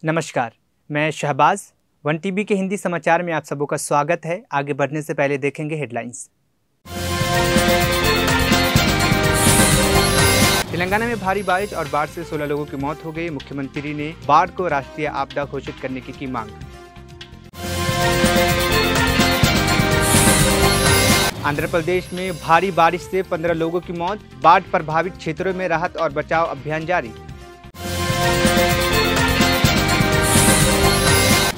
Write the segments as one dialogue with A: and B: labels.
A: नमस्कार, मैं Shahbaz. One TV के हिंदी समाचार में आप सबों का स्वागत है। आगे बढ़ने से पहले देखेंगे हेडलाइंस। तेलंगाना में भारी बारिश और बाढ़ से 16 लोगों की मौत हो गई। मुख्यमंत्री ने बाढ़ को राष्ट्रीय आपदा घोषित करने की मांग। आंध्र प्रदेश में भारी बारिश से 15 लोगों की मौत। बाढ़ प्रभावित क्षेत्रों में राहत और बचाव अभियान जारी।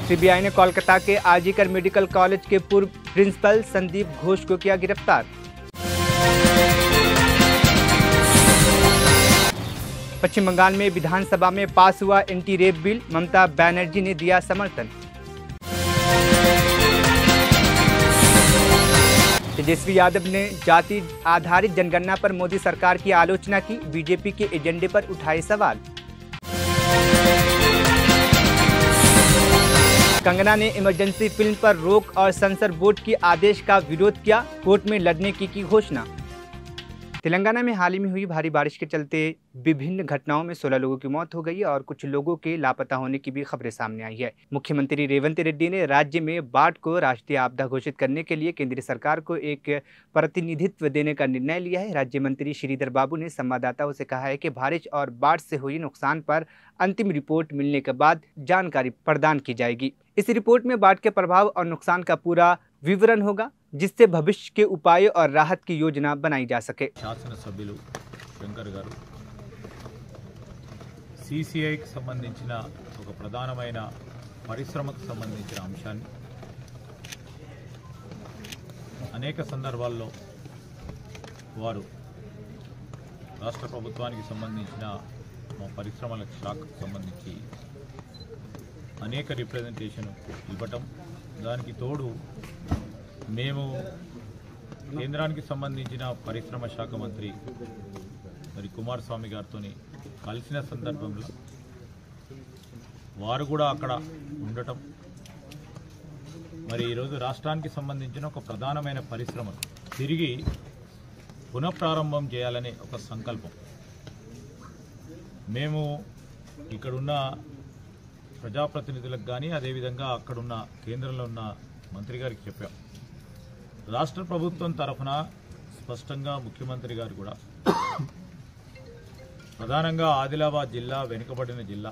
A: सीबीआई ने कोलकाता के आरजीकर मेडिकल कॉलेज के पूर्व प्रिंसिपल संदीप घोष को किया गिरफ्तार। पश्चिम बंगाल में विधानसभा में पास हुआ anti rape bill, Mamata Banerjee ने दिया समर्थन। तेजस्वी यादव ने जाति आधारित जनगणना पर मोदी सरकार की आलोचना की। बीजेपी के एजेंडे पर उठाए सवाल। कंगना ने इमरजेंसी फिल्म पर रोक और सेंसर बोर्ड के आदेश का विरोध किया। कोर्ट में लड़ने की घोषणा। तेलंगाना में हाल ही में हुई भारी बारिश के चलते विभिन्न घटनाओं में 16 लोगों की मौत हो गई और कुछ लोगों के लापता होने की भी खबरें सामने आई है। मुख्यमंत्री रेवंत रेड्डी ने राज्य में बाढ़ को राष्ट्रीय आपदा घोषित करने के लिए केंद्र सरकार को एक प्रतिनिधित्व देने का निर्णय लिया है। राज्य मंत्री श्रीधर बाबू ने संवाददाताओं से कहा है कि बारिश और बाढ़ से हुई नुकसान पर अंतिम रिपोर्ट मिलने के बाद जानकारी प्रदान की जाएगी। इस रिपोर्ट में बाढ़ के प्रभाव और नुकसान का पूरा विवरण होगा, जिससे भविष्य के उपायों और राहत की योजना बनाई जा सके।
B: शासन सभ्युలు శంకర్ గారు సిసిఐకి సంబంధించిన ఒక ప్రధానమైన పరిశ్రమకు సంబంధించిన అంశాన్ని అనేక సందర్భాల్లో వారు రాష్ట్ర ప్రభుత్వానికి సంబంధించిన పరిశ్రమల శాఖకు సంబంధించి అనేక రిప్రజెంటేషన్ ఇవ్వటం, దానికి తోడు మేము కేంద్రానికి సంబంధించిన పరిశ్రమ శాఖ మంత్రి మరి కుమారస్వామి గారితో కలిసిన సందర్భంలో వారు కూడా అక్కడ ఉండటం, మరి ఈరోజు రాష్ట్రానికి సంబంధించిన ఒక ప్రధానమైన పరిశ్రమను తిరిగి పునఃప్రారంభం చేయాలనే ఒక సంకల్పం మేము ఇక్కడున్న ప్రజాప్రతినిధులకు కానీ అదేవిధంగా అక్కడున్న కేంద్రంలో ఉన్న మంత్రి గారికి చెప్పాం. రాష్ట్ర ప్రభుత్వం తరఫున స్పష్టంగా ముఖ్యమంత్రి గారు కూడా ప్రధానంగా ఆదిలాబాద్ జిల్లా వెనుకబడిన జిల్లా,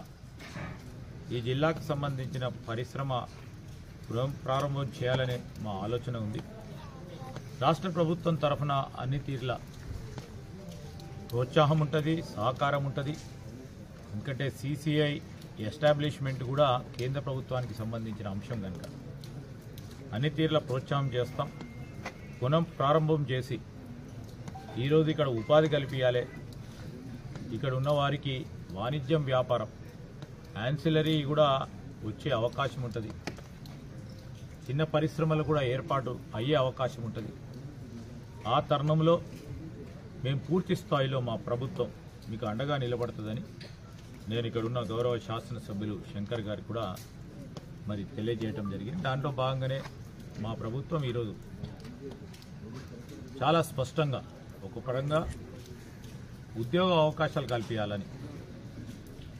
B: ఈ జిల్లాకు సంబంధించిన పరిశ్రమ ప్రారంభం చేయాలనే మా ఆలోచన ఉంది. రాష్ట్ర ప్రభుత్వం తరఫున అన్ని తీర్ల ప్రోత్సాహం ఉంటుంది, సహకారం ఉంటుంది. ఎందుకంటే సిసిఐ ఎస్టాబ్లిష్మెంట్ కూడా కేంద్ర ప్రభుత్వానికి సంబంధించిన అంశం కనుక అన్ని తీర్ల ప్రోత్సాహం చేస్తాం. పునః ప్రారంభం చేసి ఈరోజు ఇక్కడ ఉపాధి కల్పించాలి. ఇక్కడ ఉన్న వారికి వాణిజ్యం, వ్యాపారం, యాన్సిలరీ కూడా వచ్చే అవకాశం ఉంటుంది. చిన్న పరిశ్రమలు కూడా ఏర్పాటు అయ్యే అవకాశం ఉంటుంది. ఆ తరుణంలో మేము పూర్తి స్థాయిలో మా ప్రభుత్వం మీకు అండగా నిలబడుతుందని నేను ఇక్కడున్న గౌరవ శాసనసభ్యులు శంకర్ గారికి కూడా మరి తెలియజేయడం జరిగింది. దాంట్లో భాగంగానే మా ప్రభుత్వం ఈరోజు చాలా స్పష్టంగా ఒక పరంగా ఉద్యోగ అవకాశాలు కల్పించాలని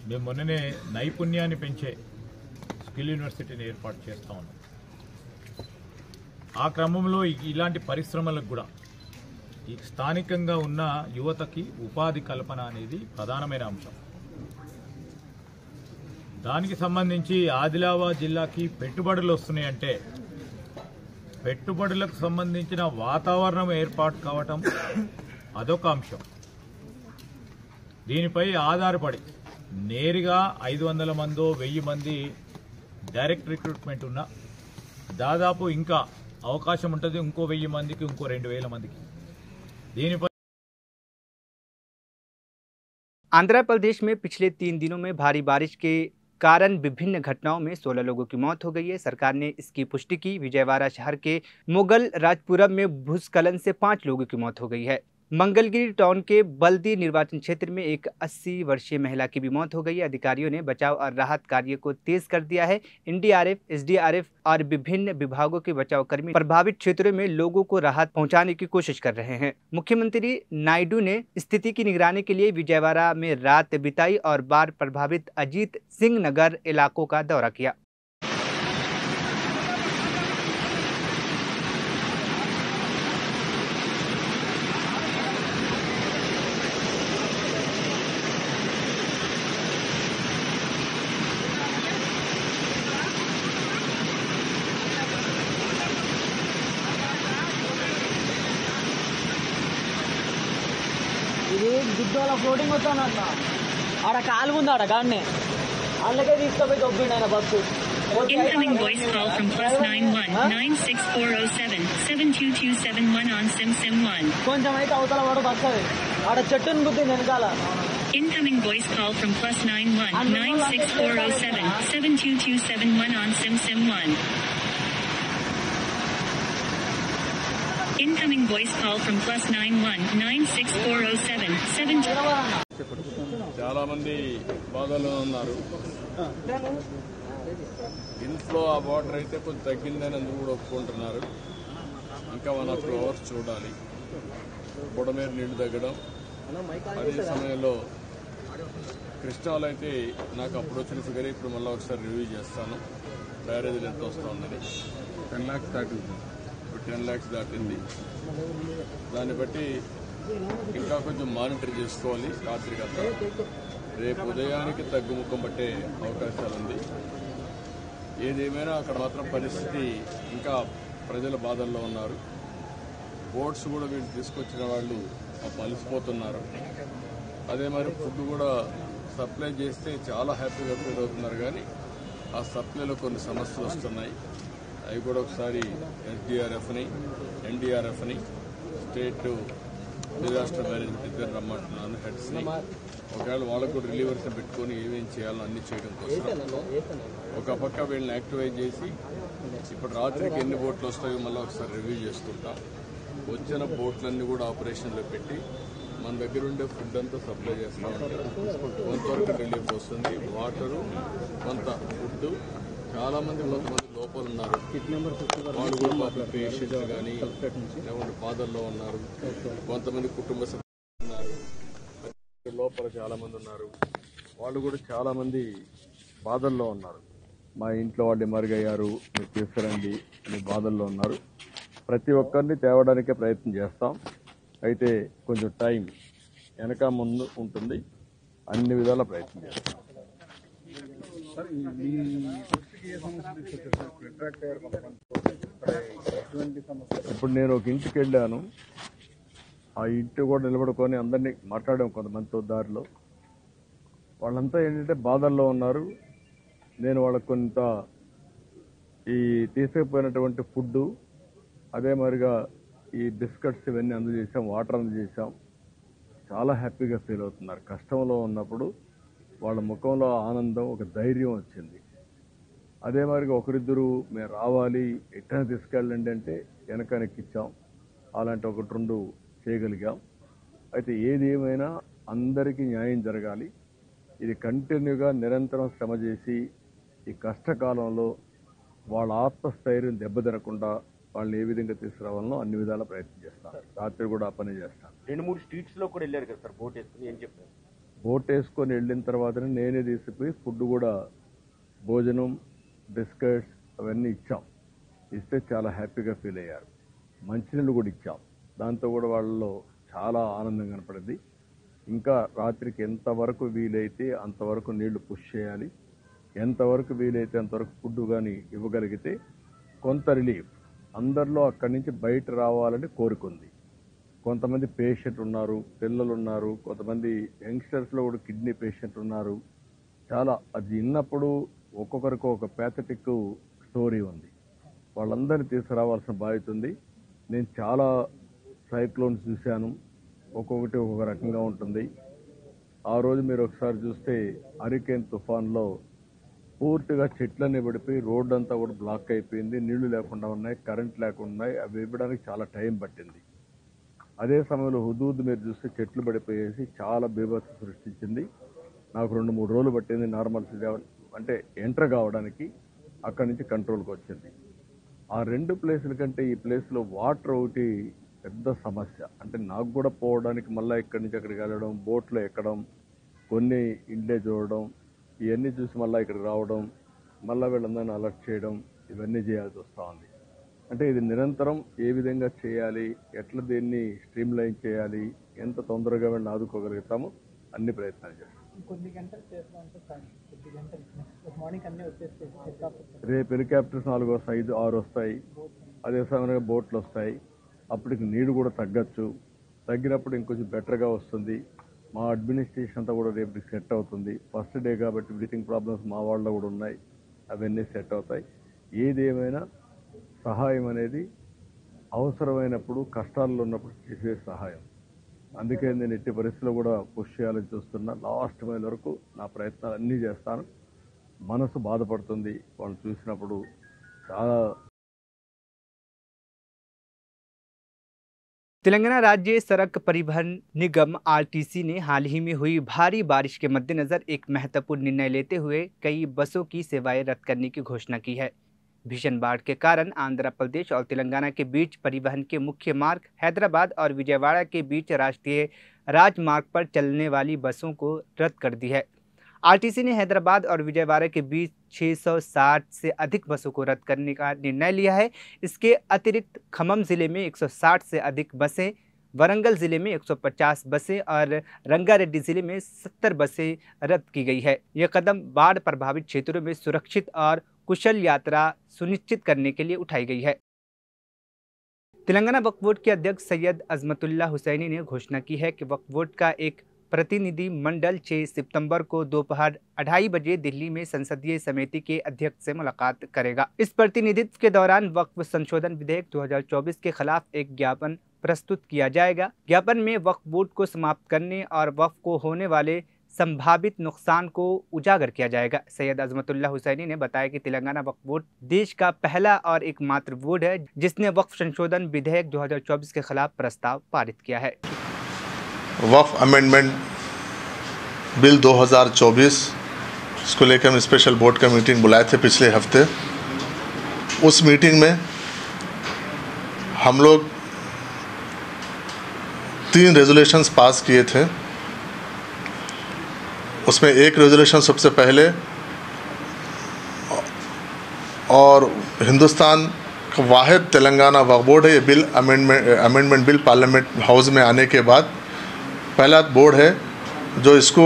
B: మేము మొన్ననే నైపుణ్యాన్ని పెంచే స్కిల్ యూనివర్సిటీని ఏర్పాటు చేస్తూ ఉన్నాం. ఆ క్రమంలో ఇలాంటి పరిశ్రమలకు కూడా ఈ స్థానికంగా ఉన్న యువతకి ఉపాధి కల్పన అనేది ప్రధానమైన అంశం. దానికి సంబంధించి ఆదిలాబాద్ జిల్లాకి పెట్టుబడులు వస్తున్నాయంటే పెట్టుబడులకు సంబంధించిన వాతావరణం ఏర్పాటు కావటం అదొక అంశం. దీనిపై ఆధారపడి నేరుగా 500 మందో 1000 మంది డైరెక్ట్ రిక్రూట్మెంట్ ఉన్న దాదాపు ఇంకా అవకాశం ఉంటుంది. ఇంకో 1000 మందికి, ఇంకో 2000 మందికి. దీనిపై
A: आंध्र प्रदेश में पिछले 3 दिनों में भारी बारिश के कारण विभिन्न घटनाओं में 16 लोगों की मौत हो गई है। सरकार ने इसकी पुष्टि की। विजयवाड़ा शहर के मोगल राजपुरम में भूस्खलन से 5 लोगों की मौत हो गई है। मंगलगिरी टाउन के बल्दी निर्वाचन क्षेत्र में एक 80 वर्षीय महिला की भी मौत हो गई। अधिकारियों ने बचाव और राहत कार्य को तेज कर दिया है। एनडीआरएफ, एसडीआरएफ और विभिन्न विभागों के बचाव कर्मी प्रभावित क्षेत्रों में लोगों को राहत पहुंचाने की कोशिश कर रहे हैं। मुख्यमंत्री नायडू ने स्थिति की निगरानी के लिए विजयवाड़ा में रात बिताई और बाढ़ प्रभावित अजीत सिंह नगर इलाकों का दौरा किया।
C: ఇది దిగ్గోల ఫ్లోటింగ్ వస్తానంట ఆడ కాలు ఉంది ఆడ గాడిని అందుకే తీసుకుపోయి దొబ్బిండు ఆయన bus.
D: Incoming voice call from +91-96407-72271 on SIM1.
C: కొంచెం అయితే అవతల వాడు బస్సది ఆడ చెట్టుని గుద్దింది వెనకాల.
D: Incoming voice call from +91-96407-72271 on SIM1. Incoming voice call from +91-96407-72271.
E: చాలా మంది బాధల్లో ఉన్నారు. ఇన్ఫ్లో ఆ వాటర్ అయితే కొంచెం తగ్గిందని అందుకు కూడా ఒప్పుకుంటున్నారు. ఇంకా 1 అవర్స్ చూడాలి. బుడమేరు నీళ్లు తగ్గడం. అదే సమయంలో కృష్ణాలో అయితే నాకు అప్పుడు వచ్చిన ఫిగర్ ఇప్పుడు మళ్ళీ ఒకసారి రివ్యూ చేస్తాను. బ్యారేజీలు ఎంత వస్తుందని 10 lakhs దాటింది. ఇప్పుడు 10 lakhs దాటింది. దాన్ని బట్టి ఇంకా కొంచెం మానిటర్ చేసుకోవాలి. రాత్రికంతా రేపు ఉదయానికి తగ్గుముఖం పట్టే అవకాశాలుంది. ఏదేమైనా అక్కడ మాత్రం పరిస్థితి ఇంకా ప్రజల బాధల్లో ఉన్నారు. బోట్స్ కూడా వీళ్ళు తీసుకొచ్చిన వాళ్ళు అలసిపోతున్నారు. అదే మరి ఫుడ్ కూడా సప్లై చేస్తే చాలా హ్యాపీగా ఫీల్ అవుతున్నారు. కానీ ఆ సప్లైలో కొన్ని సమస్యలు వస్తున్నాయి. అవి కూడా ఒకసారి ఎస్డీఆర్ఎఫ్ని, ఎన్డీఆర్ఎఫ్ని, స్టేట్ డిజాస్టర్ మేనేజ్మెంట్ ఇద్దరు రమ్మంటున్నాను హెడ్స్ని. ఒకవేళ వాళ్ళకు కూడా రిలీవర్స్ పెట్టుకుని ఏమేం చేయాలో అన్ని చేయడం కోసం ఒక పక్క వీళ్ళని యాక్టివేట్ చేసి ఇప్పుడు రాత్రికి ఎన్ని బోట్లు వస్తాయో మళ్ళీ ఒకసారి రివ్యూ చేసుకుంటాం. వచ్చిన బోట్లన్నీ కూడా ఆపరేషన్లో పెట్టి మన దగ్గర ఉండే ఫుడ్ అంతా సప్లై చేస్తూ ఉంటే కొంతవరకు రిలీఫ్ వస్తుంది. వాటరు, కొంత ఫుడ్. చాలా మంది కొంతమంది లోపల ఉన్నారు. వాళ్ళు కూడా పాప పేషెంట్లు కానీ లేకుంటే బాధల్లో ఉన్నారు. కొంతమంది కుటుంబ సభ్యులు ఉన్నారు. లోపల చాలా మంది ఉన్నారు. వాళ్ళు కూడా చాలా మంది బాధల్లో ఉన్నారు. మా ఇంట్లో వాళ్ళు మరుగయ్యారు, మీరు తీసుకురండి అని బాధల్లో ఉన్నారు. ప్రతి ఒక్కరిని తేవడానికే ప్రయత్నం చేస్తాం. అయితే కొంచెం టైం వెనక ముందు ఉంటుంది. అన్ని విధాల ప్రయత్నం చేస్తాం. ఇప్పుడు నేను ఒక ఇంటికి వెళ్ళాను. ఆ ఇంటి కూడా నిలబడుకొని అందరినీ మాట్లాడాం కొంతమందితో దారిలో. వాళ్ళంతా ఏంటంటే బాధల్లో ఉన్నారు. నేను వాళ్ళకు కొంత ఈ తీసుకుపోయినటువంటి ఫుడ్, అదే మరిగా ఈ బిస్కెట్స్ ఇవన్నీ అందజేసాం, వాటర్ అందజేసాం. చాలా హ్యాపీగా ఫీల్ అవుతున్నారు. కష్టంలో ఉన్నప్పుడు వాళ్ళ ముఖంలో ఆనందం, ఒక ధైర్యం వచ్చింది. అదే మరిగా ఒకరిద్దరు మేము రావాలి, ఎట్టైనా తీసుకెళ్ళండి అంటే వెనకనెక్కిచ్చాం. అలాంటి 1-2 చేయగలిగాం. అయితే ఏది ఏమైనా అందరికీ న్యాయం జరగాలి. ఇది కంటిన్యూగా నిరంతరం శ్రమ చేసి ఈ కష్టకాలంలో వాళ్ళ ఆత్మస్థైర్యం దెబ్బతినకుండా వాళ్ళని ఏ విధంగా తీసుకురావాలనో అన్ని విధాల ప్రయత్నం చేస్తాను. రాత్రి కూడా ఆ పని చేస్తాను.
F: 2-3 స్ట్రీట్స్ లో కూడా వెళ్ళారు కదా సార్ బోట్ వేసుకుని, ఏం చెప్పారు?
E: బోట్ వేసుకొని వెళ్ళిన తర్వాతనే నేనే తీసుకుపోయి ఫుడ్ కూడా, భోజనం, బిస్కెట్స్ అవన్నీ ఇచ్చాం. ఇస్తే చాలా హ్యాపీగా ఫీల్ అయ్యారు. మంచినీళ్ళు కూడా ఇచ్చాం. దాంతో కూడా వాళ్ళలో చాలా ఆనందం కనపడింది. ఇంకా రాత్రికి ఎంతవరకు వీలైతే అంతవరకు నీళ్లు పుష్ చేయాలి. ఎంతవరకు వీలైతే అంతవరకు ఫుడ్ కానీ ఇవ్వగలిగితే కొంత రిలీఫ్. అందరిలో అక్కడి నుంచి బయట రావాలని కోరుకుంది. కొంతమంది పేషెంట్ ఉన్నారు, పిల్లలు ఉన్నారు, కొంతమంది యంగ్స్టర్స్లో కూడా కిడ్నీ పేషెంట్ ఉన్నారు. చాలా అది విన్నప్పుడు ఒక్కొక్కరికి ఒక ప్యాథటిక్ స్టోరీ ఉంది. వాళ్ళందరినీ తీసుకురావాల్సిన బాధ్యత ఉంది. నేను చాలా సైక్లోన్స్ చూశాను. ఒక్కొక్కటి ఒక్కొక్క రకంగా ఉంటుంది. ఆ రోజు మీరు ఒకసారి చూస్తే హరికేన్ తుఫాన్లో పూర్తిగా చెట్లన్నీ పడిపోయి రోడ్డు అంతా కూడా బ్లాక్ అయిపోయింది. నీళ్లు లేకుండా ఉన్నాయి, కరెంట్ లేకుండా ఉన్నాయి. అవి ఇవ్వడానికి చాలా టైం పట్టింది. అదే సమయంలో హుదూద్ మీరు చూస్తే చెట్లు పడిపోయేసి చాలా బీభత్సం సృష్టించింది. నాకు 2-3 రోజులు పట్టింది నార్మల్ అంటే ఎంటర్ కావడానికి. అక్కడి నుంచి కంట్రోల్కి వచ్చింది. ఆ 2 ప్లేసుల కంటే ఈ ప్లేస్లో వాటర్ ఒకటి పెద్ద సమస్య. అంటే నాకు కూడా పోవడానికి మళ్ళీ ఇక్కడి నుంచి అక్కడికి వెళ్ళడం, బోట్లో ఎక్కడం, కొన్ని ఇండ్లే చూడడం, ఇవన్నీ చూసి మళ్ళీ ఇక్కడికి రావడం, మళ్ళీ వీళ్ళందరినీ అలర్ట్ చేయడం, ఇవన్నీ చేయాల్సి వస్తూ ఉంది. అంటే ఇది నిరంతరం ఏ విధంగా చేయాలి, ఎట్లా దీన్ని స్ట్రీమ్ లైన్ చేయాలి, ఎంత తొందరగా వీళ్ళని ఆదుకోగలుగుతామో అన్ని ప్రయత్నాలు చేస్తాం.
C: కొన్ని గంటలు చేస్తాం సార్, కొద్ది గంటలు మార్నింగ్ అన్నీ వచ్చేస్తాయి.
E: రేపు హెలికాప్టర్స్ 4 వస్తాయి, 5, 6 వస్తాయి. అదే సమయంలో బోట్లు వస్తాయి. అప్పటికి నీరు కూడా తగ్గచ్చు. తగ్గినప్పుడు ఇంకొంచెం బెటర్గా వస్తుంది. మా అడ్మినిస్ట్రేషన్ అంతా కూడా రేపటికి సెట్ అవుతుంది. ఫస్ట్ డే కాబట్టి బ్రీతింగ్ ప్రాబ్లమ్స్ మా వాళ్ళలో కూడా ఉన్నాయి, అవన్నీ సెట్ అవుతాయి. ఏదేమైనా సహాయం అనేది అవసరమైనప్పుడు, కష్టాల్లో ఉన్నప్పుడు చేసే సహాయం. అందుకే నేను ఎట్టి పరిస్థితుల్లో కూడా పుష్ చేయాలని చూస్తున్నా. లాస్ట్ మైల్ వరకు నా ప్రయత్నాలు అన్నీ చేస్తాను. మనసు బాధపడుతుంది వాళ్ళు చూసినప్పుడు. చాలా
A: तेलंगाना राज्य सड़क परिवहन निगम आरटीसी ने हाल ही में हुई भारी बारिश के मद्देनजर एक महत्वपूर्ण निर्णय लेते हुए कई बसों की सेवाएं रद्द करने की घोषणा की है। भीषण बाढ़ के कारण आंध्र प्रदेश और तेलंगाना के बीच परिवहन के मुख्य मार्ग हैदराबाद और विजयवाड़ा के बीच राष्ट्रीय राजमार्ग पर चलने वाली बसों को रद्द कर दी है। आरटीसी ने हैदराबाद और विजयवाड़ा के बीच 660 से अधिक बसों को रद्द करने का निर्णय लिया है। इसके अतिरिक्त खम्मम जिले में 160 से अधिक बसें, वरंगल जिले में 150 बसें और रंगारेड्डी जिले में 70 बसें रद्द की गई है। यह कदम बाढ़ प्रभावित क्षेत्रों में सुरक्षित और कुशल यात्रा सुनिश्चित करने के लिए उठाई गई है। तेलंगाना वक्फ बोर्ड के अध्यक्ष सैयद अजमतुल्लाह हुसैनी ने घोषणा की है कि वक्फ बोर्ड का एक प्रतिनिधि मंडल 6 सितंबर को दोपहर 2:30 बजे दिल्ली में संसदीय समिति के अध्यक्ष से मुलाकात करेगा। इस प्रतिनिधित्व के दौरान वक्फ संशोधन विधेयक 2024 के खिलाफ एक ज्ञापन प्रस्तुत किया जाएगा। ज्ञापन में वक्फ बोर्ड को समाप्त करने और वक्फ को होने वाले संभावित नुकसान को उजागर किया जाएगा। सैयद अजमतुल्लाह हुसैनी ने बताया कि तेलंगाना वक्फ बोर्ड देश का पहला और एकमात्र बोर्ड है जिसने वक्फ संशोधन विधेयक 2024 के खिलाफ प्रस्ताव पारित किया है।
G: वक्फ अमेंडमेंट बिल 2024 इसको लेकर हम स्पेशल बोर्ड का मीटिंग बुलाए थे पिछले हफ्ते। उस मीटिंग में हम लोग 3 रेजोल्यूशंस पास किए थे। उसमें एक रेजोल्यूशन सबसे पहले और हिंदुस्तान का वाहिद तेलंगाना वक्फ बोर्ड है। ये bill amendment bill parliament house में आने के बाद पहला बोर्ड है जो इसको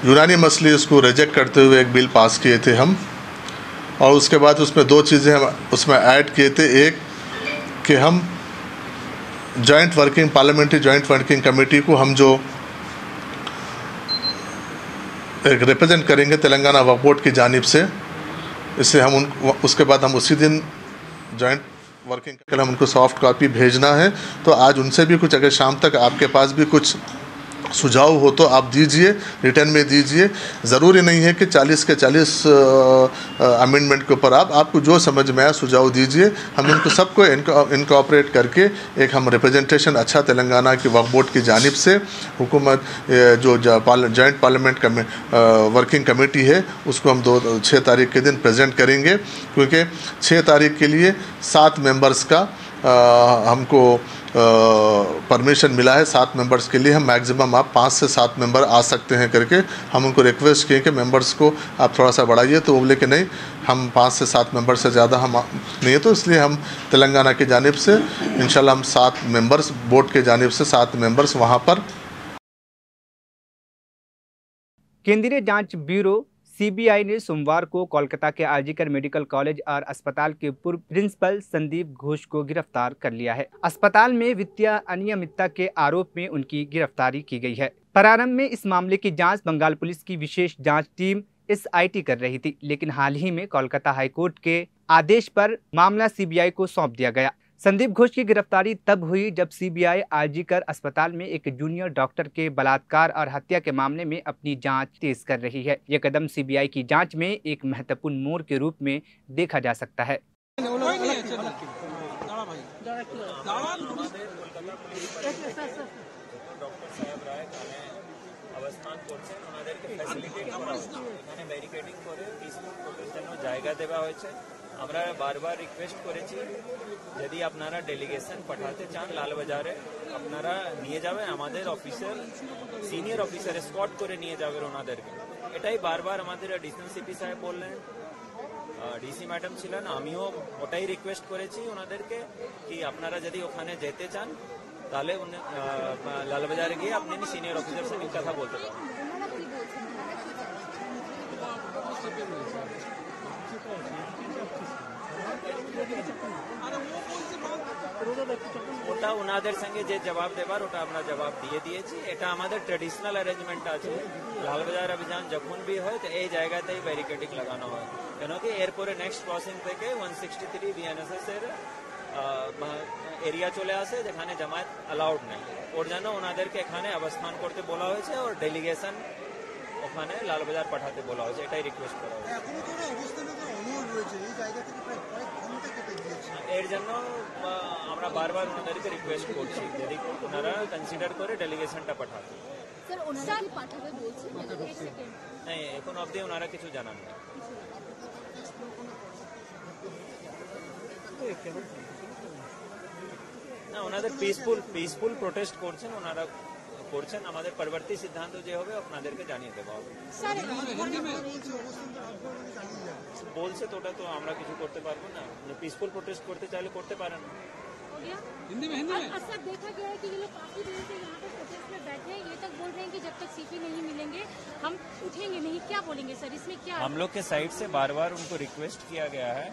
G: यूनानिमसली इसको रिजेक्ट करते हुए एक बिल पास किए थे हम। और उसके बाद उसमें 2 चीज़ें हम उसमें ऐड किए थे। एक कि हम पार्लियामेंट्री जॉइंट वर्किंग कमेटी को हम जो एक रिप्रेजेंट करेंगे तेलंगाना वक्फ बोर्ड की जानिब से, इससे हम उसके बाद हम उसी दिन जॉइंट वर्किंग कल हम उनको सॉफ्ट कॉपी भेजना है। तो आज उनसे भी कुछ अगर शाम तक आपके पास भी कुछ सुझाव हो तो आप दीजिए, रिटर्न में दीजिए। ज़रूरी नहीं है कि 40 के 40 अमेंडमेंट के ऊपर आपको जो समझ में आया सुझाव दीजिए। हम इनको सबको इनकॉर्पोरेट करके एक हम रिप्रेजेंटेशन अच्छा तेलंगाना की वक्फ बोर्ड की जानिब से हुकूमत जो जॉइंट पार्लियामेंट वर्किंग कमेटी है उसको हम 6 तारीख के दिन प्रेजेंट करेंगे। क्योंकि 6 तारीख के लिए 7 मेंबर्स का हमको परमिशन मिला है। 7 मेंबर्स के लिए हम मैक्सिमम आप 5 से 7 मेंबर आ सकते हैं करके हम उनको रिक्वेस्ट किए कि मेंबर्स को आप थोड़ा सा बढ़ाइए। तो वो बोले कि नहीं, हम 5 से 7 मेंबर से ज़्यादा हम नहीं है। तो इसलिए हम तेलंगाना की जानिब से इंशाल्लाह हम 7 मेंबर्स, बोर्ड के जानिब से 7 मेंबर्स वहाँ पर।
A: केंद्रीय जांच ब्यूरो सीबीआई ने सोमवार को कोलकाता के आरजीकर मेडिकल कॉलेज और अस्पताल के पूर्व प्रिंसिपल संदीप घोष को गिरफ्तार कर लिया है। अस्पताल में वित्तीय अनियमितता के आरोप में उनकी गिरफ्तारी की गई है। प्रारंभ में इस मामले की जांच बंगाल पुलिस की विशेष जांच टीम SIT कर रही थी, लेकिन हाल ही में कोलकाता हाईकोर्ट के आदेश पर मामला सीबीआई को सौंप दिया गया। संदीप घोष की गिरफ्तारी तब हुई जब सीबीआई आरजीकर अस्पताल में एक जूनियर डॉक्टर के बलात्कार और हत्या के मामले में अपनी जांच तेज कर रही है। यह कदम सीबीआई की जांच में एक महत्वपूर्ण मोड़ के रूप में देखा जा सकता है।
H: করছেন ওনাদেরকে ফ্যাসিলিটেট করা হচ্ছে, এখানে ব্যারিকেডিং করে পিসফুল প্রোটেস্টের জন্য জায়গা দেওয়া হয়েছে। আমরা বারবার রিকোয়েস্ট করেছি যদি আপনারা ডেলিগেশন পাঠাতে চান লালবাজারে আপনারা নিয়ে যাবেন, আমাদের অফিসার সিনিয়র অফিসার স্কট করে নিয়ে যাবেন ওনাদেরকে। এটাই বারবার আমাদের এডিশনাল সিপি সাহেব বললেন, ডিসি ম্যাডাম ছিলেন, আমিও ওটাই রিকোয়েস্ট করেছি ওনাদেরকে কি আপনারা যদি ওখানে যেতে চান তাহলে লালবাজারে গিয়ে আপনি সিনিয়র অফিসার সঙ্গে কথা বলতে পারেন। ওটা ওনাদের সঙ্গে যে জবাব দেবার ওটা আমরা জবাব দিয়ে দিয়েছি। এটা আমাদের ট্রেডিশনাল অ্যারেঞ্জমেন্ট আছে, লালবাজার অভিযান যখন বি হয় তো এই জায়গাতেই ব্যারিকেডিং লাগানো হয়, কেন কি এরপরে নেক্সট ক্রসিং থেকে 163 বিএনএসএস এর এরিয়া চলে আসে যেখানে জামায়াত অ্যালাউড নেই, ওর জন্য ওনাদেরকে এখানে অবস্থান করতে বলা হয়েছে ওর ডেলিগেশন ওখানে লালবাজার পাঠাতে বলা হয়েছে, এটাই রিকোয়েস্ট করা হয়েছে। এর জন্য আমরা বারবার ওনাদেরকে রিকোয়েস্ট করছি যদি ওনারা কনসিডার করে ডেলিগেশনটা পাঠাতে। नहीं এখন অবধি ওনারা কিছু জানান না। না ওনাদের পিসফুল প্রোটেস্ট করছেন, ওনারা করছেন, আমাদের পরবর্তী সিদ্ধান্ত যে হবে আপনাদেরকে জানিয়ে দেওয়া হবে। বলছে তো ওটা তো আমরা কিছু করতে পারবো না, পিসফুল প্রোটেস্ট করতে চাইলে করতে পারেন।
I: सर देखा गया है कि ये लोग काफी देर से यहाँ पे प्रोटेस्ट में बैठे हैं, ये तक बोल रहे हैं कि जब तक सीपी नहीं मिलेंगे हम उठेंगे नहीं। क्या बोलेंगे सर इसमें? क्या
H: हम लोग के साइड से बार बार उनको रिक्वेस्ट किया गया है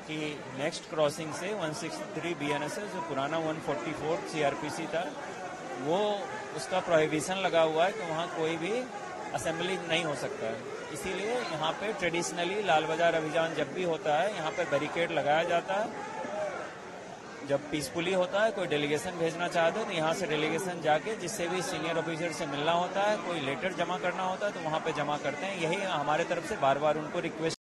H: कि नेक्स्ट क्रॉसिंग से 163 बीएनएसएस जो पुराना 144 सीआरपीसी था वो उसका प्रोहिबिशन लगा हुआ है कि वहाँ कोई भी असेंबली नहीं हो सकता है, इसीलिए यहाँ पे ट्रेडिशनली लाल बाजार अभियान जब भी होता है यहाँ पे बैरिकेड लगाया जाता है। जब पीसफुली होता है कोई डेलीगेशन भेजना चाहते हैं तो यहाँ से डेलीगेशन जाके जिससे भी सीनियर ऑफिसर से मिलना होता है, कोई लेटर जमा करना होता है तो वहाँ पे जमा करते हैं। यही हमारे तरफ से बार बार उनको रिक्वेस्ट।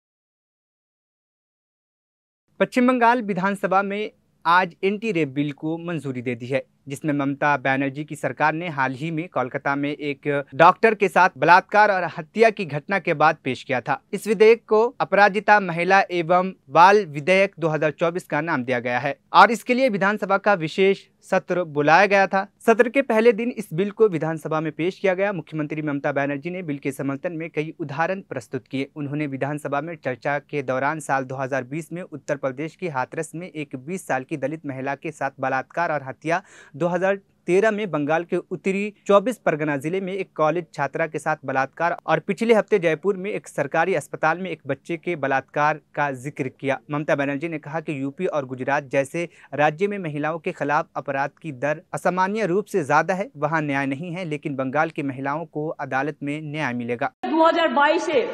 A: पश्चिम बंगाल विधानसभा में आज एंटी रेप बिल को मंजूरी दे दी है, जिसमें ममता बनर्जी की सरकार ने हाल ही में कोलकाता में एक डॉक्टर के साथ बलात्कार और हत्या की घटना के बाद पेश किया था। इस विधेयक को अपराजिता महिला एवं बाल विधेयक 2024 का नाम दिया गया है और इसके लिए विधानसभा का विशेष सत्र बुलाया गया था। सत्र के पहले दिन इस बिल को विधानसभा में पेश किया गया। मुख्यमंत्री ममता बनर्जी ने बिल के समर्थन में कई उदाहरण प्रस्तुत किए। उन्होंने विधानसभा में चर्चा के दौरान साल 2020 में उत्तर प्रदेश के हाथरस में एक 20 साल की दलित महिला के साथ बलात्कार और हत्या, 2013 में बंगाल के उत्तरी 24 परगना जिले में एक कॉलेज छात्रा के साथ बलात्कार और पिछले हफ्ते जयपुर में एक सरकारी अस्पताल में एक बच्चे के बलात्कार का जिक्र किया। ममता बनर्जी ने कहा कि यूपी और गुजरात जैसे राज्य में महिलाओं के खिलाफ अपराध की दर असामान्य रूप से ज्यादा है, वहां न्याय नहीं है, लेकिन बंगाल की महिलाओं को अदालत में न्याय मिलेगा।
J: 2022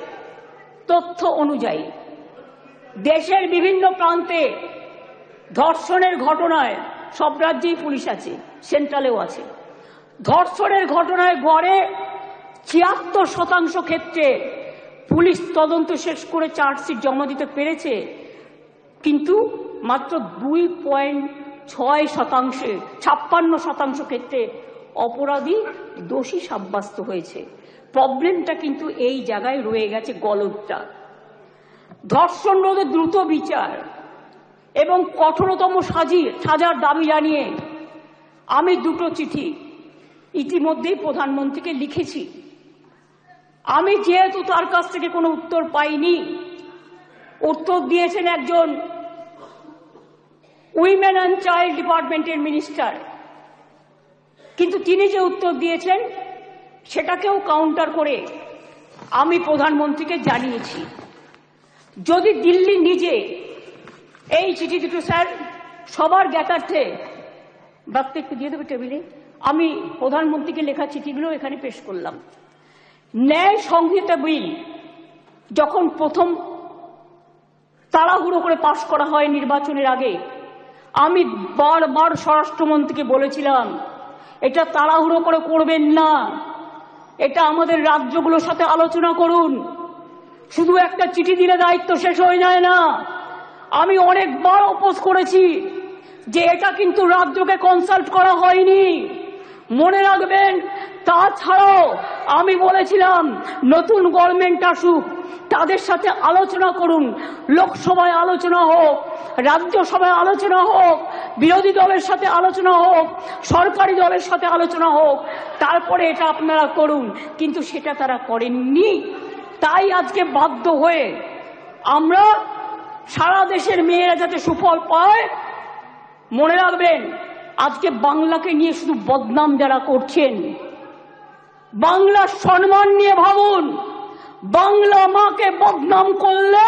J: তথ্য অনুযায়ী দেশের বিভিন্ন প্রান্তে ধর্ষণের ঘটনায় সব রাজ্যেই পুলিশ আছে, সেন্ট্রালেও আছে। ধর্ষণের ঘটনায় গড়ে ৭৬% ক্ষেত্রে পুলিশ তদন্ত শেষ করে চার্জশিট জমা দিতে পেরেছে, কিন্তু মাত্র 2.6% 56% ক্ষেত্রে অপরাধী দোষী সাব্যস্ত হয়েছে। প্রবলেমটা কিন্তু এই জায়গায় রয়ে গেছে, গলদটা। ধর্ষণ রোধে দ্রুত বিচার এবং কঠোরতম সাজার দাবি জানিয়ে আমি দুটো চিঠি ইতিমধ্যেই প্রধানমন্ত্রীকে লিখেছি। আমি যেহেতু তার কাছ থেকে কোনো উত্তর পাইনি, উত্তর দিয়েছেন একজন উইমেন অ্যান্ড চাইল্ড ডিপার্টমেন্টের মিনিস্টার, কিন্তু তিনি যে উত্তর দিয়েছেন সেটাকেও কাউন্টার করে আমি প্রধানমন্ত্রীকে জানিয়েছি। যদি দিল্লি নিজে এই চিঠি দুটো স্যার সবার জ্ঞাতার্থে বাক্য একটু দিয়ে দেবে টেবিলে, আমি প্রধানমন্ত্রীকে লেখা চিঠিগুলো এখানে পেশ করলাম। ন্যায় সংহিতা বিল যখন প্রথম তাড়াহুড়ো করে পাশ করা হয় নির্বাচনের আগে, আমি বারবার স্বরাষ্ট্রমন্ত্রীকে বলেছিলাম এটা তাড়াহুড়ো করে করবেন না, এটা আমাদের রাজ্যগুলোর সাথে আলোচনা করুন, শুধু একটা চিঠি দিলে দায়িত্ব শেষ হয়ে যায় না। আমি অনেকবার অপোজ করেছি যে এটা কিন্তু রাজ্যকে কনসাল্ট করা হয়নি, মনে রাখবেন, তাছাড়াও আমি বলেছিলাম নতুন গভর্নমেন্ট আসুক, তাদের সাথে আলোচনা করুন, লোকসভায় আলোচনা হোক, রাজ্যসভায় আলোচনা হোক, বিরোধী দলের সাথে আলোচনা হোক, সরকারি দলের সাথে আলোচনা হোক, তারপরে এটা আপনারা করুন। কিন্তু সেটা তারা করেননি। তাই আজকে বাধ্য হয়ে আমরা সারা দেশের মেয়েরা যাতে সুফল পায়, মনে রাখবেন আজকে বাংলাকে নিয়ে শুধু বদনাম যারা করছেন, বাংলার সম্মান নিয়ে ভাবুন। বাংলা মাকে বদনাম করলে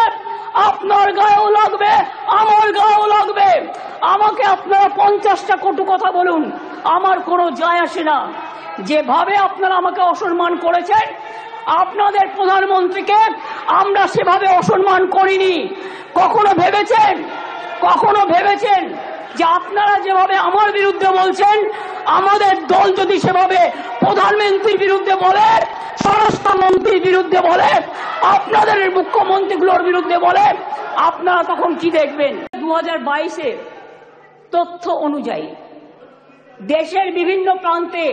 J: আপনার গায়েও লাগবে, আমার গায়েও লাগবে। আমাকে আপনারা 50টা কটু কথা বলুন, আমার কোনো যায় আসে না। যেভাবে আপনারা আমাকে অসম্মান করেছেন, আপনাদের প্রধানমন্ত্রীকে আমরা সেভাবে অসম্মান করিনি। কখনো ভেবেছেন যে আপনারা যেভাবে আমার বিরুদ্ধে বলছেন, আমাদের দল যদি সেভাবে প্রধানমন্ত্রীর বিরুদ্ধে বলে, স্বরাষ্ট্রমন্ত্রীর বিরুদ্ধে বলে, আপনাদের মুখ্যমন্ত্রীগুলোর বিরুদ্ধে বলে, আপনারা তখন কি দেখবেন? 2022-এ তথ্য অনুযায়ী দেশের বিভিন্ন প্রান্তে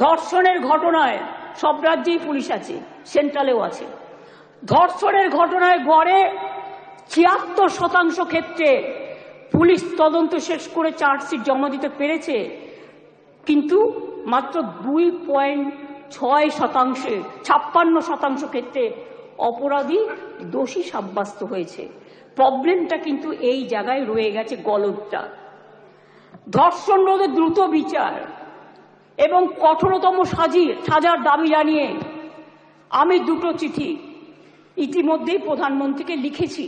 J: ধর্ষণের ঘটনায়, সব রাজ্যেই পুলিশ আছে, সেন্ট্রালেও আছে, ধর্ষণের ঘটনায় গড়ে 76% ক্ষেত্রে পুলিশ তদন্ত শেষ করে চার্জশিট জমা দিতে পেরেছে। কিন্তু মাত্র 2.6% 56% ক্ষেত্রে অপরাধী দোষী সাব্যস্ত হয়েছে। প্রবলেমটা কিন্তু এই জায়গায় রয়ে গেছে, গলদটা। ধর্ষণ রোধে দ্রুত বিচার এবং কঠোরতম সাজার দাবি জানিয়ে আমি 2টো চিঠি ইতিমধ্যেই প্রধানমন্ত্রীকে লিখেছি।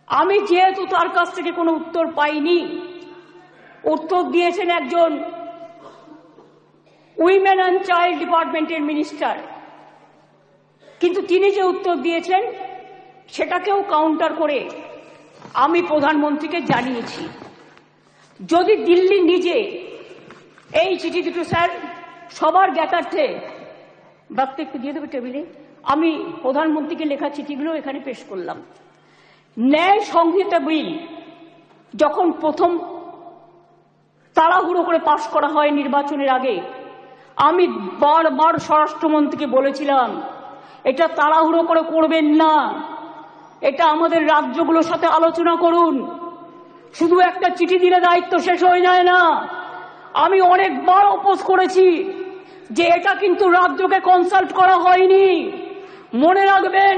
J: আমি যেহেতু তার কাছ থেকে কোনো উত্তর পাইনি, উত্তর দিয়েছেন একজন উইমেন অ্যান্ড চাইল্ড ডিপার্টমেন্টের মিনিস্টার, কিন্তু তিনি যে উত্তর দিয়েছেন সেটাকেও কাউন্টার করে আমি প্রধানমন্ত্রীকে জানিয়েছি। যদি দিল্লি নিজে এই চিঠি দুটো, স্যার সবার জ্ঞাতার্থে বাক্য একটু দিয়ে দেবে টেবিলে, আমি প্রধানমন্ত্রীকে লেখা চিঠিগুলো এখানে পেশ করলাম। ন্যায় সংহিতা বিল যখন প্রথম তাড়াহুড়ো করে পাশ করা হয় নির্বাচনের আগে, আমি বারবার স্বরাষ্ট্রমন্ত্রীকে বলেছিলাম এটা তাড়াহুড়ো করে করবেন না, এটা আমাদের রাজ্যগুলোর সাথে আলোচনা করুন। শুধু একটা চিঠি দিলে দায়িত্ব শেষ হয়ে যায় না। আমি অনেকবার অপোজ করেছি যে এটা কিন্তু রাজ্যকে কনসাল্ট করা হয়নি, মনে রাখবেন।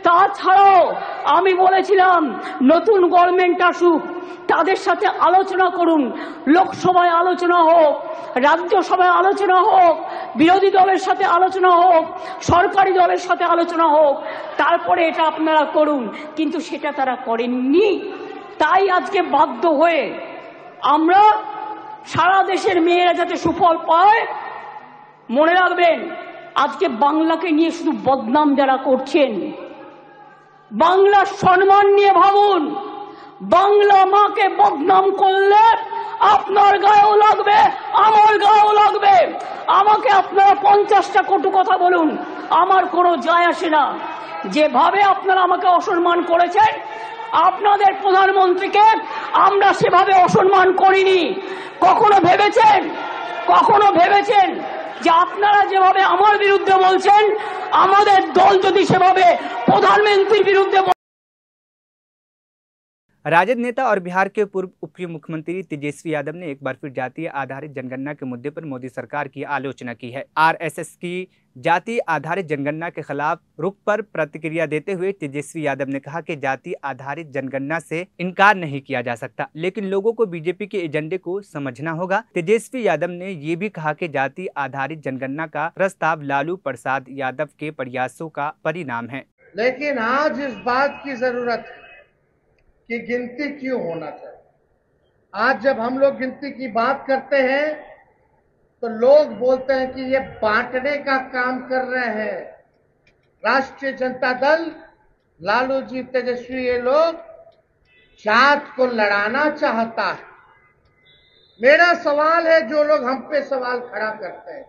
J: তাছাড়াও আমি বলেছিলাম নতুন গভর্নমেন্ট আসুক, তাদের সাথে আলোচনা করুন, লোকসভায় আলোচনা হোক, রাজ্যসভায় আলোচনা হোক, বিরোধী দলের সাথে আলোচনা হোক, সরকারি দলের সাথে আলোচনা হোক, তারপরে এটা আপনারা করুন। কিন্তু সেটা তারা করেননি। তাই আজকে বাধ্য হয়ে আমরা সারা দেশের মেয়েরা যাতে সুফল পায়, মনে রাখবেন আজকে বাংলাকে নিয়ে শুধু বদনাম যারা করছেন, বাংলার সম্মান নিয়ে ভাবুন। বাংলা মাকে বদনাম করলে আপনার গায়েও লাগবে, আমার গায়েও লাগবে। আমাকে আপনারা 50টা কটু কথা বলুন, আমার কোনো যায় আসে না। যেভাবে আপনারা আমাকে অসম্মান করেছেন, আপনাদের প্রধানমন্ত্রীকে আমরা সেভাবে অসম্মান করিনি। কখনো ভেবেছেন যে আপনারা যেভাবে আমার বিরুদ্ধে বলছেন, আমাদের দল যদি সেভাবে প্রধানমন্ত্রীর বিরুদ্ধে।
A: राजद नेता और बिहार के पूर्व उप मुख्यमंत्री तेजस्वी यादव ने एक बार फिर जातीय आधारित जनगणना के मुद्दे पर मोदी सरकार की आलोचना की है। आरएसएस की जाति आधारित जनगणना के खिलाफ रुख पर प्रतिक्रिया देते हुए तेजस्वी यादव ने कहा कि जाति आधारित जनगणना से इनकार नहीं किया जा सकता, लेकिन लोगों को बीजेपी के एजेंडे को समझना होगा। तेजस्वी यादव ने ये भी कहा कि जाति आधारित जनगणना का प्रस्ताव लालू प्रसाद यादव के प्रयासों का परिणाम है।
K: लेकिन आज इस बात की जरूरत है कि गिनती क्यों होना चाहिए। आज जब हम लोग गिनती की बात करते हैं तो लोग बोलते हैं कि ये बांटने का काम कर रहे हैं। राष्ट्रीय जनता दल, लालू जी, तेजस्वी, ये लोग जात को लड़ाना चाहता है। मेरा सवाल है, जो लोग हम पे सवाल खड़ा करते हैं,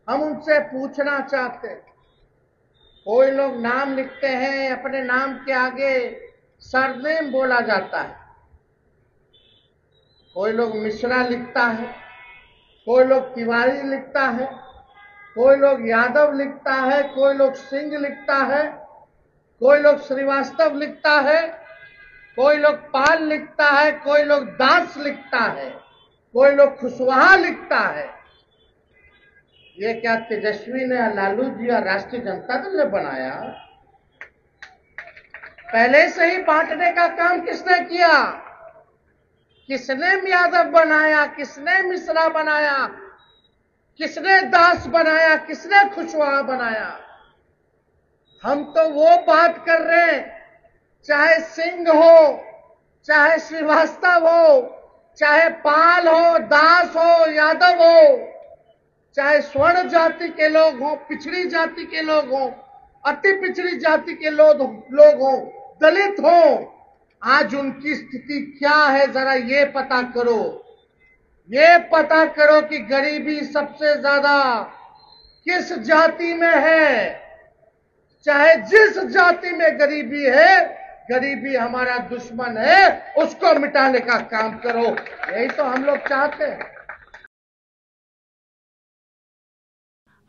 K: हम उनसे पूछना चाहते हैं। कोई लोग नाम लिखते हैं, अपने नाम के आगे सरनेम बोला जाता है, कोई लोग मिश्रा लिखता है, कोई लोग तिवारी लिखता है, कोई लोग यादव लिखता है, कोई लोग सिंह लिखता है, कोई लोग श्रीवास्तव लिखता है, कोई लोग पाल लिखता है, कोई लोग दास लिखता है, कोई लोग खुशवाहा लिखता है। ये क्या तेजस्वी ने, लालू जी और राष्ट्रीय जनता दल ने बनाया? पहले से ही बांटने का काम किसने किया? किसने यादव बनाया, किसने मिश्रा बनाया, किसने दास बनाया, किसने खुशवाहा बनाया? हम तो वो बात कर रहे हैं, चाहे सिंह हो, चाहे श्रीवास्तव हो, चाहे पाल हो, दास हो, यादव हो, चाहे स्वर्ण जाति के लोग हों, पिछड़ी जाति के लोग हों, अति पिछड़ी जाति के लोग हों, दलित हों, आज उनकी स्थिति क्या है जरा ये पता करो। ये पता करो कि गरीबी सबसे ज्यादा किस जाति में है। चाहे जिस जाति में गरीबी है, गरीबी हमारा दुश्मन है, उसको मिटाने का काम करो। यही तो हम लोग चाहते हैं।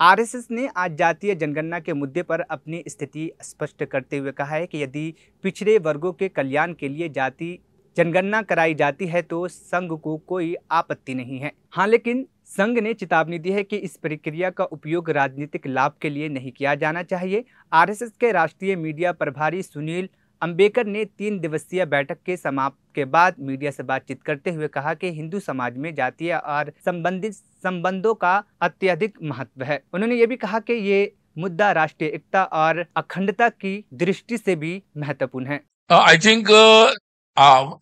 A: आरएसएस ने आज जातीय जनगणना के मुद्दे पर अपनी स्थिति स्पष्ट करते हुए कहा है कि यदि पिछड़े वर्गों के कल्याण के लिए जाति जनगणना कराई जाती है तो संघ को कोई आपत्ति नहीं है। हाँ, लेकिन संघ ने चेतावनी दी है कि इस प्रक्रिया का उपयोग राजनीतिक लाभ के लिए नहीं किया जाना चाहिए। आरएसएस के राष्ट्रीय मीडिया प्रभारी सुनील अंबेकर ने 3 दिवसीय बैठक के समाप्त के बाद मीडिया से बातचीत करते हुए कहा कि हिंदू समाज में जातीय और संबंधित संबंधों का अत्यधिक महत्व है। उन्होंने ये भी कहा कि ये मुद्दा राष्ट्रीय एकता और अखंडता की दृष्टि से भी महत्वपूर्ण है।
L: I think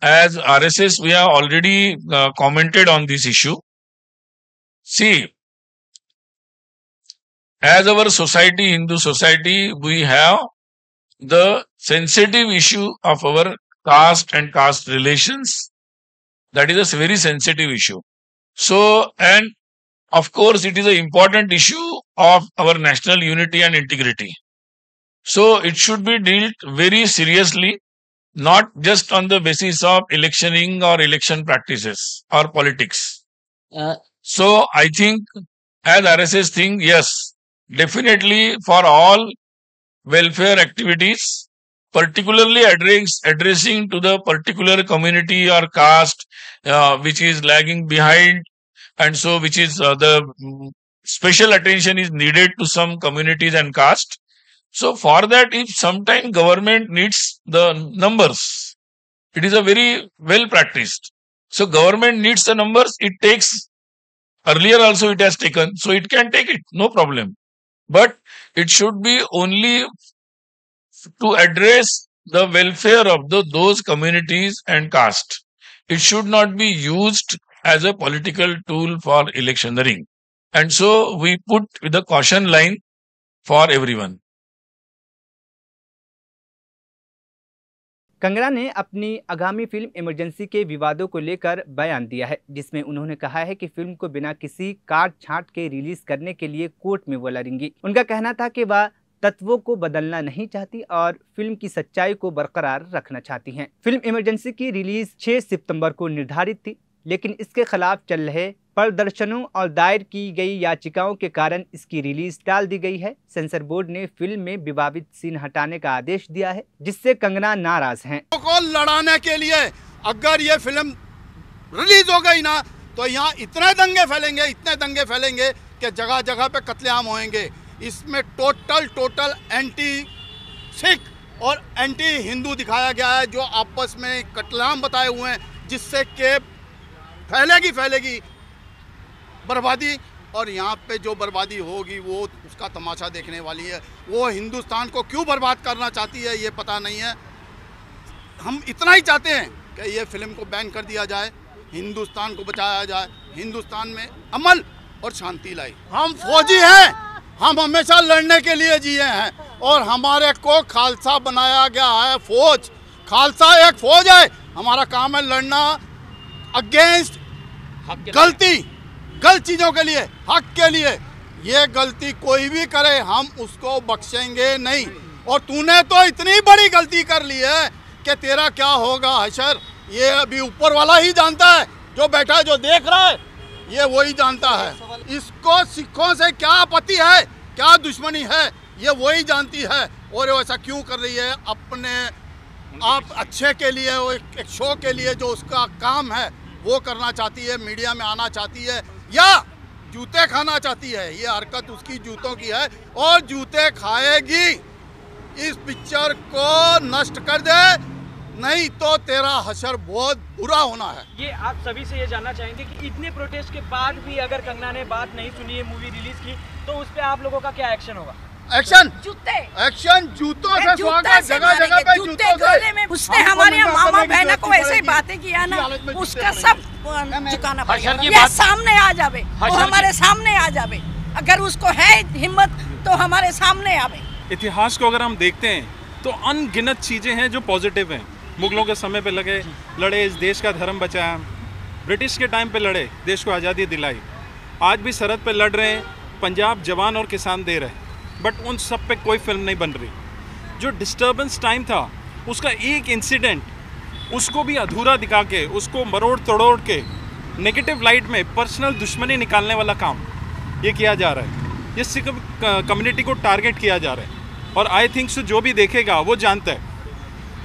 L: as RSS we have already commented on this issue. See, as our society, Hindu society, we have the sensitive issue of our caste and caste relations. That is a very sensitive issue. So, and of course, it is an important issue of our national unity and integrity. So, it should be dealt very seriously, not just on the basis of electioning or election practices or politics. So, I think as RSS think, yes, definitely for all welfare activities, particularly addressing to the particular community or caste which is lagging behind, and so which is the special attention is needed to some communities and caste. So for that, if sometime government needs the numbers, it is a very well practiced. So government needs the numbers, it takes, earlier also it has taken, so it can take it, no problem. But it should be only to address the welfare of those communities and caste. It should not be used as a political tool for electioneering. And so we put the caution line for everyone.
A: Kangana ने अपनी आगामी film emergency के विवादों को लेकर बयान दिया है, जिसमें उन्होंने कहा है कि फिल्म को बिना किसी काट छांट के रिलीज करने के लिए कोर्ट में वो लड़ेंगी। उनका कहना था कि वह तत्वों को बदलना नहीं चाहती और फिल्म की सच्चाई को बरकरार रखना चाहती हैं। फिल्म इमरजेंसी की रिलीज 6 सितंबर को निर्धारित थी, लेकिन इसके खिलाफ चल रहे प्रदर्शनों और दायर की गई याचिकाओं के कारण इसकी रिलीज टाल दी गई है। सेंसर बोर्ड ने फिल्म में विवादित सीन हटाने का आदेश दिया है, जिससे कंगना नाराज हैं।
M: को लड़ाने के लिए अगर ये फिल्म रिलीज हो गई ना, तो यहाँ इतने दंगे फैलेंगे कि जगह जगह पे कत्लेआम होंगे। इसमें टोटल एंटी सिख और एंटी हिंदू दिखाया गया है, जो आपस में कत्लेआम बताए हुए हैं, जिससे कि फैलेगी बर्बादी। और यहाँ पे जो बर्बादी होगी वो उसका तमाशा देखने वाली है। वो हिंदुस्तान को क्यों बर्बाद करना चाहती है ये पता नहीं है। हम इतना ही चाहते हैं कि ये फिल्म को बैन कर दिया जाए, हिंदुस्तान को बचाया जाए, हिंदुस्तान में अमन और शांति लाई। हम फौजी हैं, हम हमेशा लड़ने के लिए जिए हैं और हमारे को खालसा बनाया गया है। फौज, खालसा एक फौज है। हमारा काम है लड़ना अगेंस्ट गलत चीजों के लिए, हक के लिए। ये गलती कोई भी करे हम उसको बख्शेंगे नहीं। और तूने तो इतनी बड़ी गलती कर ली है कि तेरा क्या होगा हशर, ये अभी ऊपर वाला ही जानता है, जो बैठा है, जो देख रहा है। ये वही जानता है। इसको सिखों से क्या आपत्ति है, क्या दुश्मनी है, ये वही जानती है। और वो ऐसा क्यों कर रही है, अपने आप अच्छे के लिए, वो एक शो के लिए जो उसका काम है वो करना चाहती है, मीडिया में आना चाहती है या जूते खाना चाहती है। ये हरकत उसकी जूतों की है और जूते खाएगी। इस पिक्चर को नष्ट कर दे, नहीं तो तेरा हशर बहुत बुरा होना है।
C: ये आप सभी से ये जानना चाहेंगे कि इतने प्रोटेस्ट के बाद भी अगर कंगना ने बात नहीं सुनी है मूवी रिलीज की, तो उस पे आप लोगों का क्या एक्शन होगा?
M: एक्शन
N: जूते,
M: एक्शन जूतों से स्वागत, जगह जगह पे जूतों से।
N: उसने हमारे मामा बहना को ऐसे ही बातें किया ना, उसका सब चुकाना पड़ेगा। ये सामने आ जावे, वो हमारे सामने आ जावे। अगर उसको है हिम्मत तो हमारे सामने आवे।
O: इतिहास को अगर हम देखते हैं तो अनगिनत चीज़ें हैं जो पॉजिटिव हैं। मुगलों के समय पे लड़े, इस देश का धर्म बचाया, ब्रिटिश के टाइम पे लड़े, देश को आज़ादी दिलाई, आज भी सरहद पे लड़ रहे हैं, पंजाब जवान और किसान दे रहे हैं, बट उन सब पे कोई फिल्म नहीं बन रही। जो डिस्टर्बेंस टाइम था उसका एक इंसिडेंट, उसको भी अधूरा दिखा के, उसको मरोड़ तोड़ोड़ के नेगेटिव लाइट में पर्सनल दुश्मनी निकालने वाला काम ये किया जा रहा है। ये सिख कम्युनिटी को टारगेट किया जा रहा है और आई थिंक सो जो भी देखेगा वो जानता है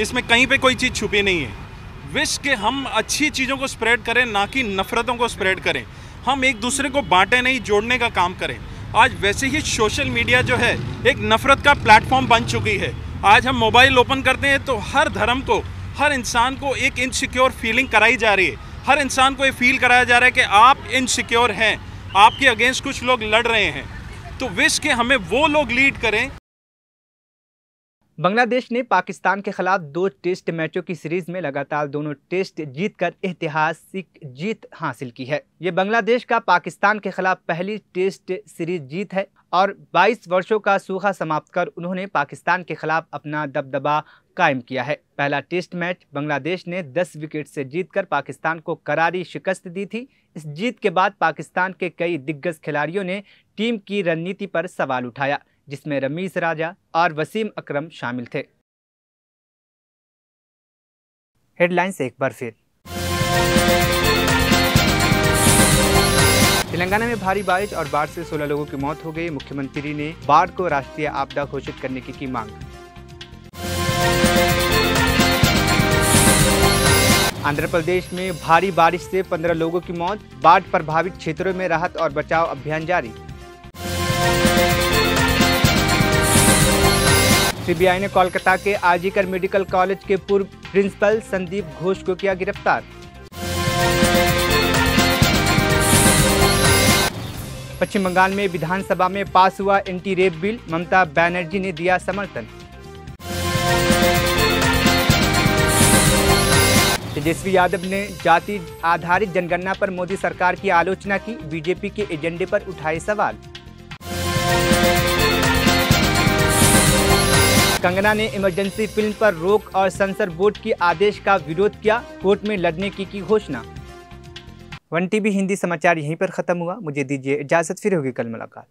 O: इसमें कहीं पे कोई चीज़ छुपी नहीं है। विश के हम अच्छी चीज़ों को स्प्रेड करें, ना कि नफ़रतों को स्प्रेड करें। हम एक दूसरे को बांटे नहीं, जोड़ने का काम करें। आज वैसे ही सोशल मीडिया जो है एक नफ़रत का प्लेटफॉर्म बन चुकी है। आज हम मोबाइल ओपन करते हैं तो हर धर्म को, हर इंसान को एक इनसिक्योर फीलिंग कराई जा रही है। हर इंसान को ये फील कराया जा रहा है कि आप इनसिक्योर हैं, आपके अगेंस्ट कुछ लोग लड़ रहे हैं। तो विश के हमें वो लोग लीड करें।
A: बांग्लादेश ने पाकिस्तान के खिलाफ 2 टेस्ट मैचों की सीरीज में लगातार दोनों टेस्ट जीतकर ऐतिहासिक जीत हासिल की है। ये बांग्लादेश का पाकिस्तान के खिलाफ पहली टेस्ट सीरीज जीत है और 22 वर्षों का सूखा समाप्त कर उन्होंने पाकिस्तान के खिलाफ अपना दबदबा कायम किया है। पहला टेस्ट मैच बांग्लादेश ने 10 विकेट से जीतकर पाकिस्तान को करारी शिकस्त दी थी। इस जीत के बाद पाकिस्तान के कई दिग्गज खिलाड़ियों ने टीम की रणनीति पर सवाल उठाया, जिसमें रमीज राजा और वसीम अकरम शामिल थे। हेडलाइंस एक बार फिर। तेलंगाना में भारी बारिश और बाढ़ से 16 लोगों की मौत हो गई। मुख्यमंत्री ने बाढ़ को राष्ट्रीय आपदा घोषित करने की मांग। आंध्र प्रदेश में भारी बारिश से 15 लोगों की मौत। बाढ़ प्रभावित क्षेत्रों में राहत और बचाव अभियान जारी। सीबीआई ने कोलकाता के आरजीकर मेडिकल कॉलेज के पूर्व प्रिंसिपल संदीप घोष को किया गिरफ्तार। पश्चिम बंगाल में विधानसभा में पास हुआ anti rape bill, Mamata Banerjee ने दिया समर्थन। तेजस्वी यादव ने जाति आधारित जनगणना पर मोदी सरकार की आलोचना की, बीजेपी के एजेंडे पर उठाए सवाल। कंगना ने इमरजेंसी फिल्म पर रोक और सेंसर बोर्ड के आदेश का विरोध किया, कोर्ट में लड़ने की घोषणा। 1 टीवी हिंदी समाचार यहीं पर खत्म हुआ। मुझे दीजिए इजाजत, फिर होगी कल मुलाकात।